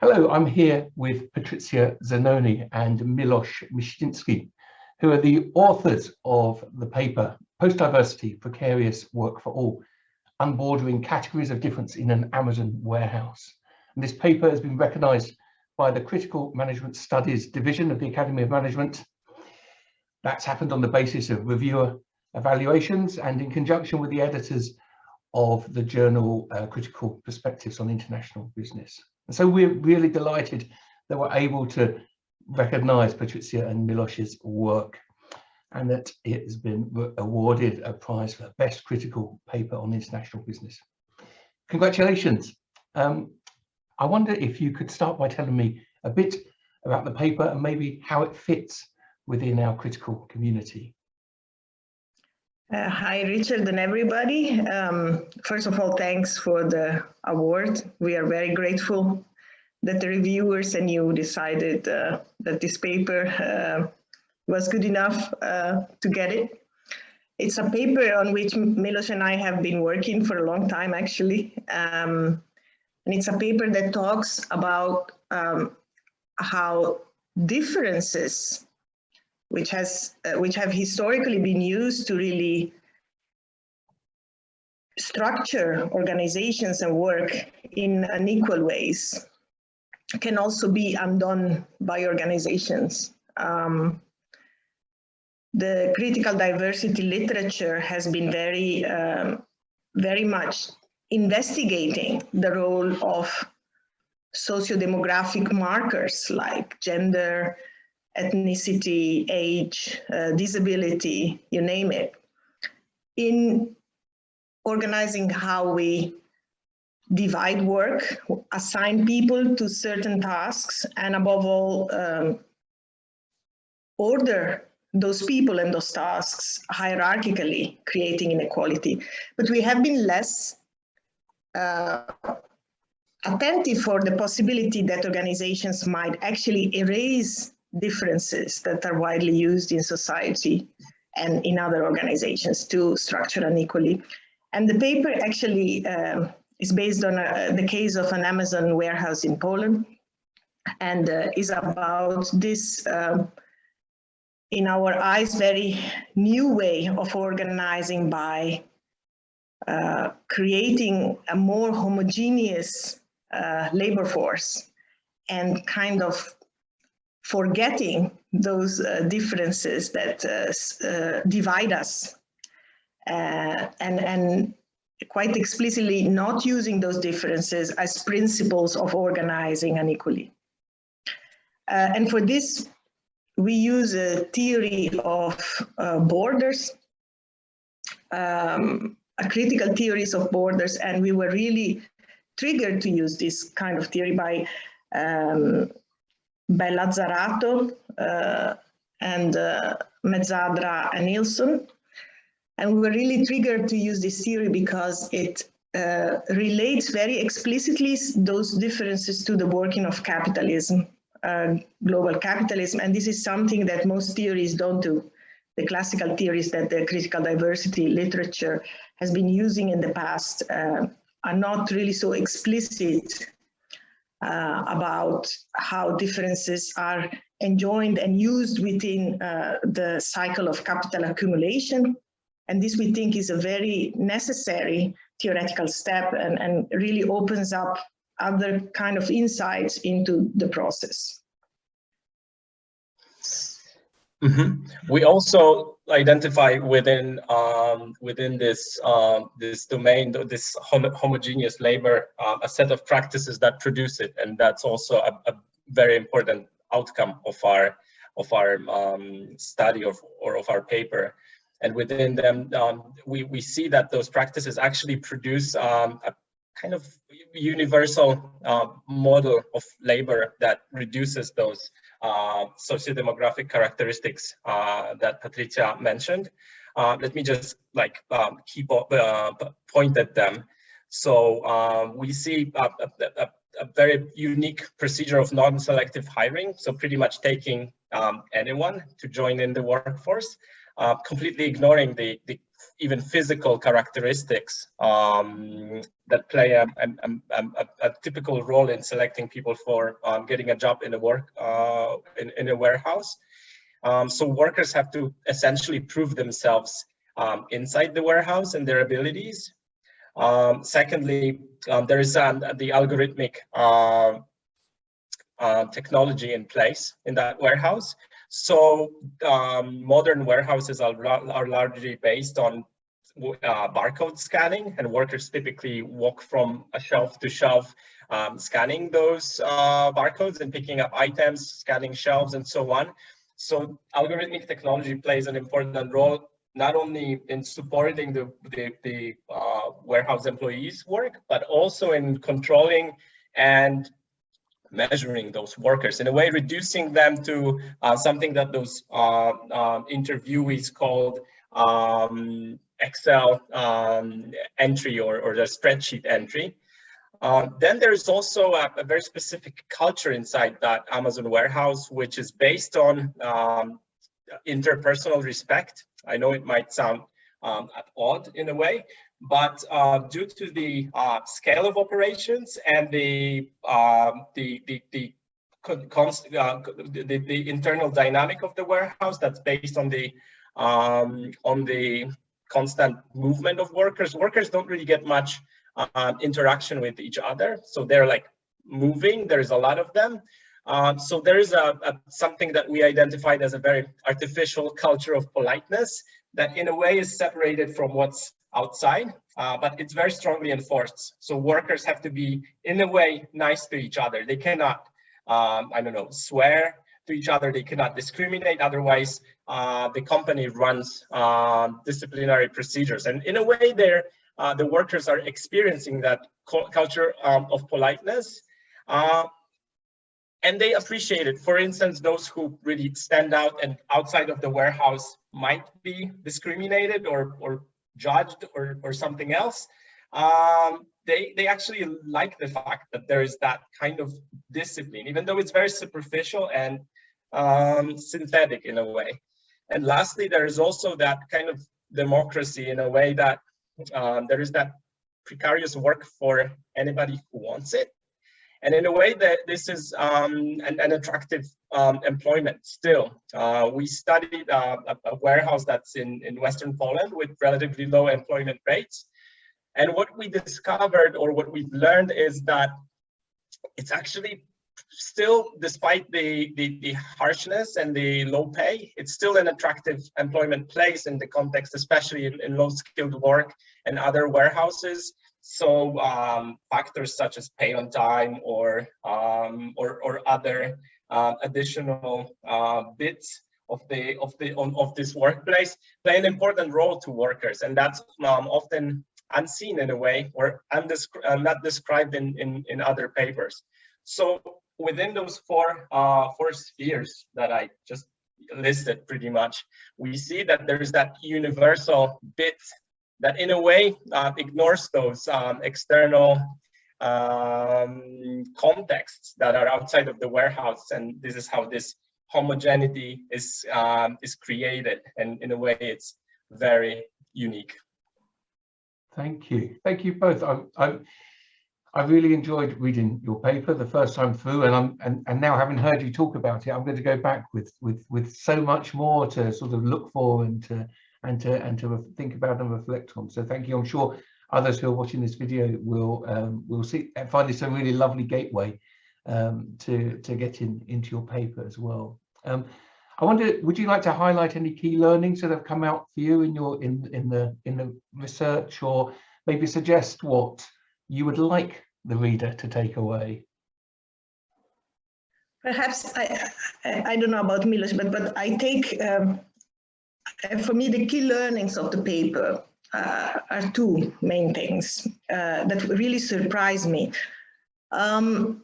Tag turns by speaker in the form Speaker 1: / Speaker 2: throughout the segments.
Speaker 1: Hello, I'm here with Patrizia Zanoni and Milosz Miszczynski, who are the authors of the paper Post-Diversity, Precarious Work for All, Unbordering Categories of Difference in an Amazon Warehouse. And this paper has been recognised by the Critical Management Studies Division of the Academy of Management. That's happened on the basis of reviewer evaluations and in conjunction with the editors of the journal Critical Perspectives on International Business. And so we're really delighted that we're able to recognise Patrizia and Milosz's work and that it has been awarded a prize for Best Critical Paper on International Business. Congratulations. I wonder if you could start by telling me a bit about the paper and maybe how it fits within our critical community.
Speaker 2: Hi, Richard and everybody. First of all, thanks for the award. We are very grateful that the reviewers and you decided that this paper was good enough to get it. It's a paper on which Milosz and I have been working for a long time, actually. And it's a paper that talks about how differences which have historically been used to really structure organizations and work in unequal ways can also be undone by organizations. The critical diversity literature has been very much investigating the role of socio-demographic markers like gender, ethnicity, age, disability, you name it, in organizing how we divide work, assign people to certain tasks, and above all, order those people and those tasks hierarchically, creating inequality. But we have been less attentive for the possibility that organizations might actually erase differences that are widely used in society and in other organizations to structure unequally. And the paper actually is based on the case of an Amazon warehouse in Poland and is about this, in our eyes, very new way of organizing by creating a more homogeneous labor force and kind of forgetting those differences that divide us and quite explicitly not using those differences as principles of organizing unequally. And for this, we use a theory of borders, a critical theories of borders, and we were really triggered to use this kind of theory by Lazzarato and Mezzadra and Nilsson. And we were really triggered to use this theory because it relates very explicitly those differences to the working of capitalism, global capitalism. And this is something that most theories don't do. The classical theories that the critical diversity literature has been using in the past are not really so explicit about how differences are enjoined and used within the cycle of capital accumulation. And this, we think, is a very necessary theoretical step and really opens up other kind of insights into the process.
Speaker 3: Mm-hmm. We also identify within this this domain, this homogeneous labor, a set of practices that produce it, and that's also a very important outcome of our study of our paper. And within them, we see that those practices actually produce a kind of universal model of labor that reduces those socio-demographic characteristics that Patrizia mentioned. Let me just point at them. So we see a very unique procedure of non-selective hiring, so pretty much taking anyone to join in the workforce. completely ignoring the even physical characteristics that play a typical role in selecting people for getting a job in a warehouse. So workers have to essentially prove themselves inside the warehouse and their abilities. Secondly, there is the algorithmic technology in place in that warehouse. So modern warehouses are largely based on barcode scanning, and workers typically walk from a shelf to shelf, scanning those barcodes and picking up items, scanning shelves, and so on. So algorithmic technology plays an important role, not only in supporting the warehouse employees' work, but also in controlling and measuring those workers, in a way reducing them to something that those interviewees called Excel entry or the spreadsheet entry. Then there's also a very specific culture inside that Amazon warehouse, which is based on interpersonal respect. I know it might sound odd in a way, but due to the scale of operations and the internal dynamic of the warehouse that's based on the constant movement of workers, workers don't really get much interaction with each other. So they're like moving, there's a lot of them. So there is something that we identified as a very artificial culture of politeness that in a way is separated from what's outside, but it's very strongly enforced. So workers have to be, in a way, nice to each other. They cannot, I don't know, swear to each other. They cannot discriminate. Otherwise, the company runs disciplinary procedures. And in a way, the workers are experiencing that culture of politeness. And they appreciate it. For instance, those who really stand out and outside of the warehouse might be discriminated or judged or something else. They actually like the fact that there is that kind of discipline, even though it's very superficial and synthetic in a way. And lastly, there is also that kind of democracy in a way that there is that precarious work for anybody who wants it. And in a way that this is an attractive employment still. We studied a warehouse that's in Western Poland with relatively low employment rates. And what we discovered, or what we've learned, is that it's actually still, despite the harshness and the low pay, it's still an attractive employment place in the context, especially in low-skilled work and other warehouses. So factors such as pay on time or other additional bits of this workplace play an important role to workers, and that's often unseen in a way, or not described in other papers. So within those four spheres that I just listed, pretty much, we see that there's that universal bit that in a way ignores those external contexts that are outside of the warehouse, and this is how this homogeneity is created, and in a way it's very unique.
Speaker 1: Thank you both. I really enjoyed reading your paper the first time through, and now having heard you talk about it, I'm going to go back with so much more to sort of look for and to think about and reflect on. So thank you. I'm sure others who are watching this video will find this a really lovely gateway to get into your paper as well. I wonder, would you like to highlight any key learnings that have come out for you in the research, or maybe suggest what you would like the reader to take away?
Speaker 2: Perhaps I don't know about Milosz, but I take for me the key learnings of the paper are two main things that really surprised me. On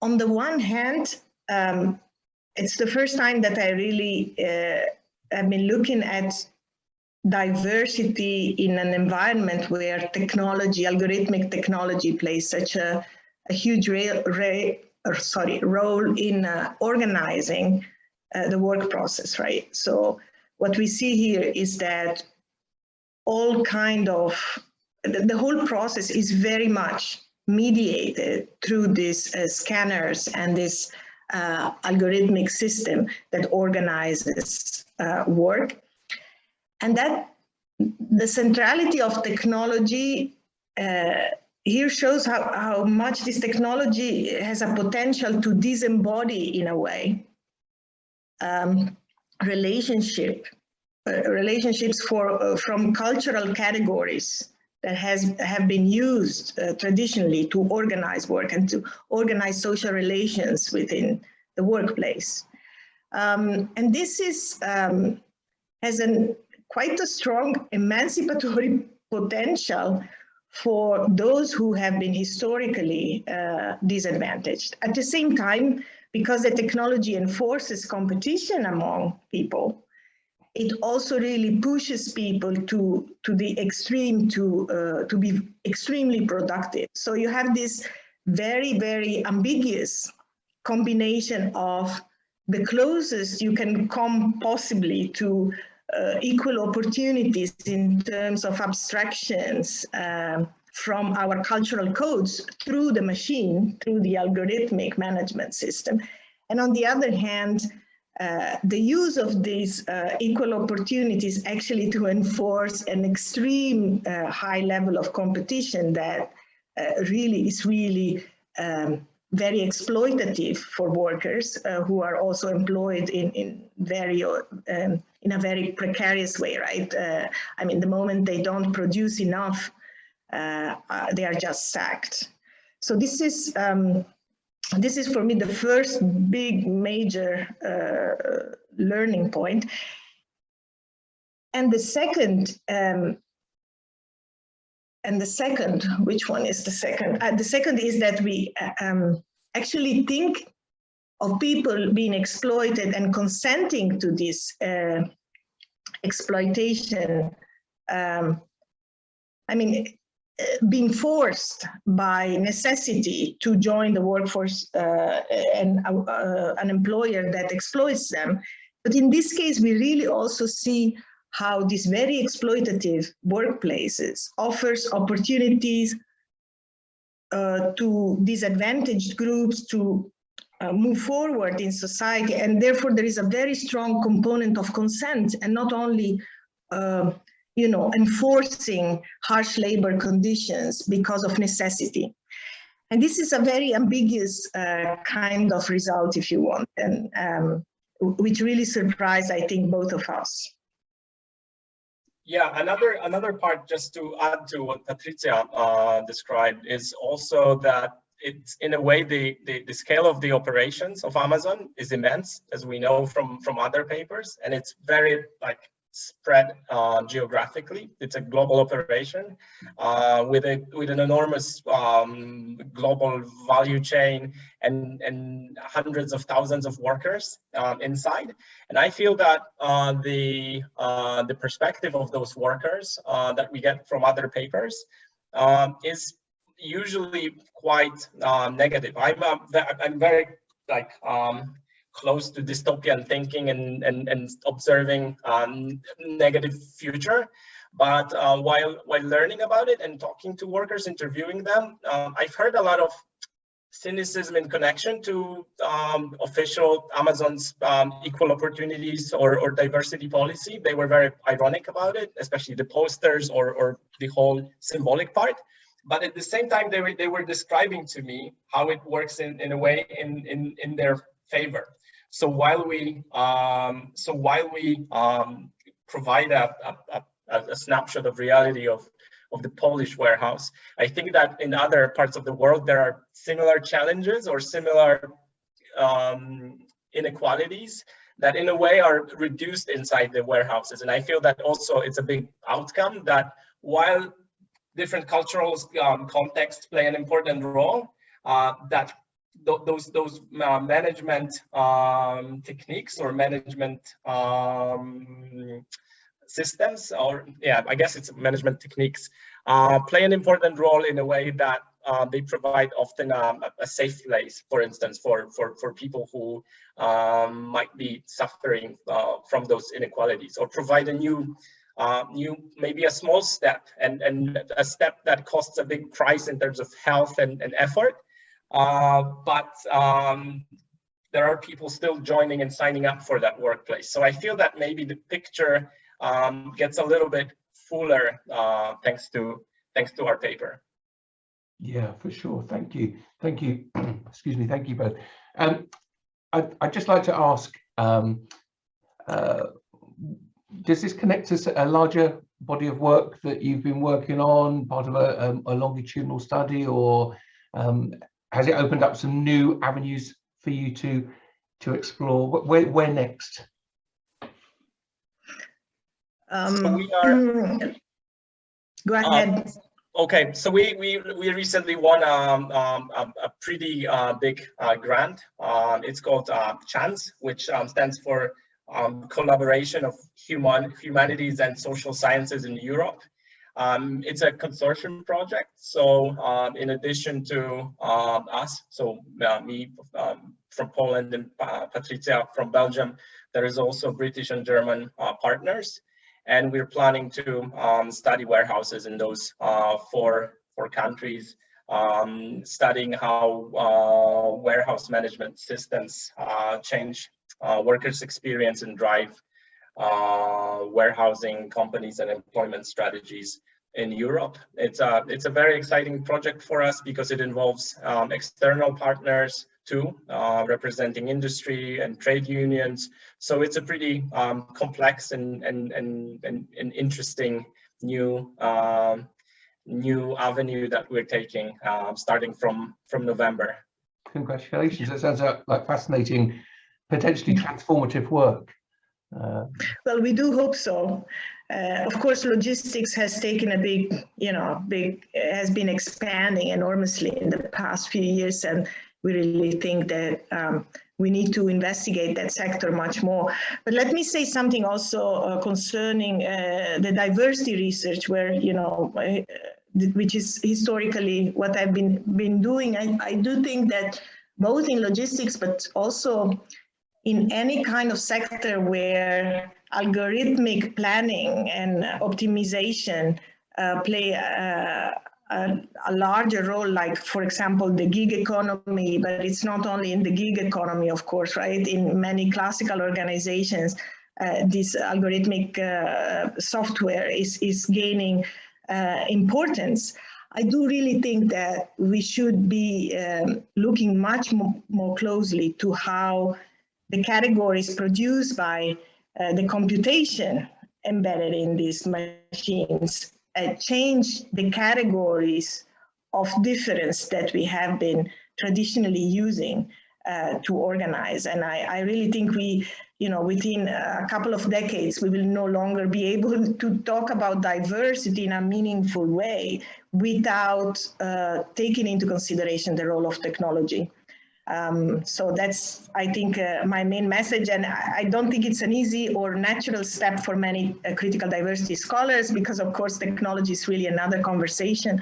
Speaker 2: the one hand, it's the first time that I really have been looking at diversity in an environment where technology, algorithmic technology, plays such a huge role in organizing the work process, right? So what we see here is that all kind of, the whole process is very much mediated through these scanners and this algorithmic system that organizes work. And that the centrality of technology here shows how much this technology has a potential to disembody, in a way, relationships from cultural categories that have been used traditionally to organize work and to organize social relations within the workplace. And this is, has quite a strong emancipatory potential for those who have been historically disadvantaged. At the same time, because the technology enforces competition among people, it also really pushes people to the extreme to be extremely productive. So you have this very, very ambiguous combination of the closest you can come possibly to equal opportunities in terms of abstractions from our cultural codes through the machine, through the algorithmic management system. And on the other hand, the use of these equal opportunities actually to enforce an extreme high level of competition that really is very exploitative for workers who are also employed in a very precarious way, right? I mean, the moment they don't produce enough, they are just sacked. So this is for me the first big major learning point. And the second, which one is the second? The second is that we actually think of people being exploited and consenting to this exploitation. I mean, being forced by necessity to join the workforce and an employer that exploits them. But in this case, we really also see how these very exploitative workplaces offers opportunities to disadvantaged groups to move forward in society. And therefore, there is a very strong component of consent and not only enforcing harsh labor conditions because of necessity. And this is a very ambiguous kind of result, if you want, and which really surprised, I think, both of us.
Speaker 3: Yeah, another part, just to add to what Patrizia described, is also that it's, in a way, the scale of the operations of Amazon is immense, as we know from other papers, and it's very spread geographically. It's a global operation with an enormous global value chain and hundreds of thousands of workers inside. And I feel that the perspective of those workers that we get from other papers is usually quite negative. I'm very close to dystopian thinking and observing negative future. But while learning about it and talking to workers, interviewing them, I've heard a lot of cynicism in connection to official Amazon's equal opportunities or diversity policy. They were very ironic about it, especially the posters or the whole symbolic part. But at the same time, they were describing to me how it works in a way in their favor. So while we provide a snapshot of reality of the Polish warehouse, I think that in other parts of the world there are similar challenges or similar inequalities that in a way are reduced inside the warehouses. And I feel that also it's a big outcome that while different cultural contexts play an important role, that those management techniques or management systems, or I guess it's management techniques, play an important role in a way that they provide often a safe place, for instance, for people who might be suffering from those inequalities, or provide a new, maybe a small step, and a step that costs a big price in terms of health and effort. But there are people still joining and signing up for that workplace. So I feel that maybe the picture gets a little bit fuller thanks to our paper.
Speaker 1: Yeah, for sure. Thank you. Excuse me. Thank you both. I'd just like to ask, does this connect to a larger body of work that you've been working on, part of a longitudinal study, or has it opened up some new avenues for you to explore? Where next?
Speaker 3: So we are.
Speaker 2: Go ahead.
Speaker 3: Okay, so we recently won a pretty big grant. It's called CHANCE, which stands for Collaboration of Humanities and Social Sciences in Europe. It's a consortium project. So in addition to us, so me from Poland and Patrizia from Belgium, there is also British and German partners. And we're planning to study warehouses in those four countries, studying how warehouse management systems change workers' experience and drive warehousing companies and employment strategies in Europe. It's a very exciting project for us because it involves external partners too, representing industry and trade unions. So it's a pretty complex and interesting new avenue that we're taking, starting from November.
Speaker 1: Congratulations! That sounds like fascinating, potentially transformative work.
Speaker 2: Well, we do hope so. Of course, logistics has taken a has been expanding enormously in the past few years, and we really think that we need to investigate that sector much more. But let me say something also concerning the diversity research, where which is historically what I've been doing. I do think that both in logistics, but also in any kind of sector where algorithmic planning and optimization play a larger role, like, for example, the gig economy, but it's not only in the gig economy, of course, right? In many classical organizations, this algorithmic software is gaining importance. I do really think that we should be looking much more closely to how the categories produced by the computation embedded in these machines change the categories of difference that we have been traditionally using to organize. And I really think we, within a couple of decades, we will no longer be able to talk about diversity in a meaningful way without taking into consideration the role of technology. So that's, I think, my main message. And I don't think it's an easy or natural step for many critical diversity scholars, because, of course, technology is really another conversation.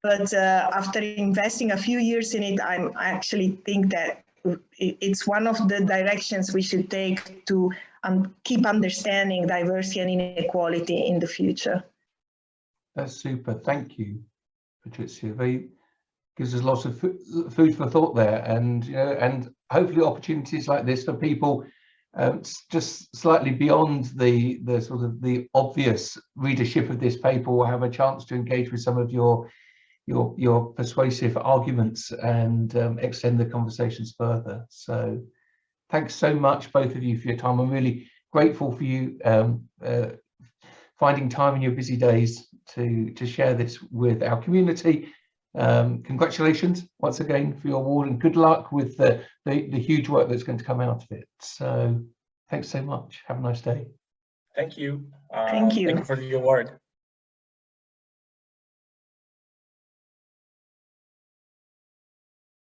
Speaker 2: But after investing a few years in it, I actually think that it's one of the directions we should take to keep understanding diversity and inequality in the future.
Speaker 1: That's super. Thank you, Patrizia. Gives us lots of food for thought there, and and hopefully opportunities like this for people just slightly beyond the sort of the obvious readership of this paper will have a chance to engage with some of your persuasive arguments and extend the conversations further. So thanks so much, both of you, for your time. I'm really grateful for you finding time in your busy days to share this with our community. Congratulations once again for your award, and good luck with the huge work that's going to come out of it. So thanks so much. Have a nice day.
Speaker 3: Thank you.
Speaker 2: Thank you.
Speaker 3: Thank you for the award.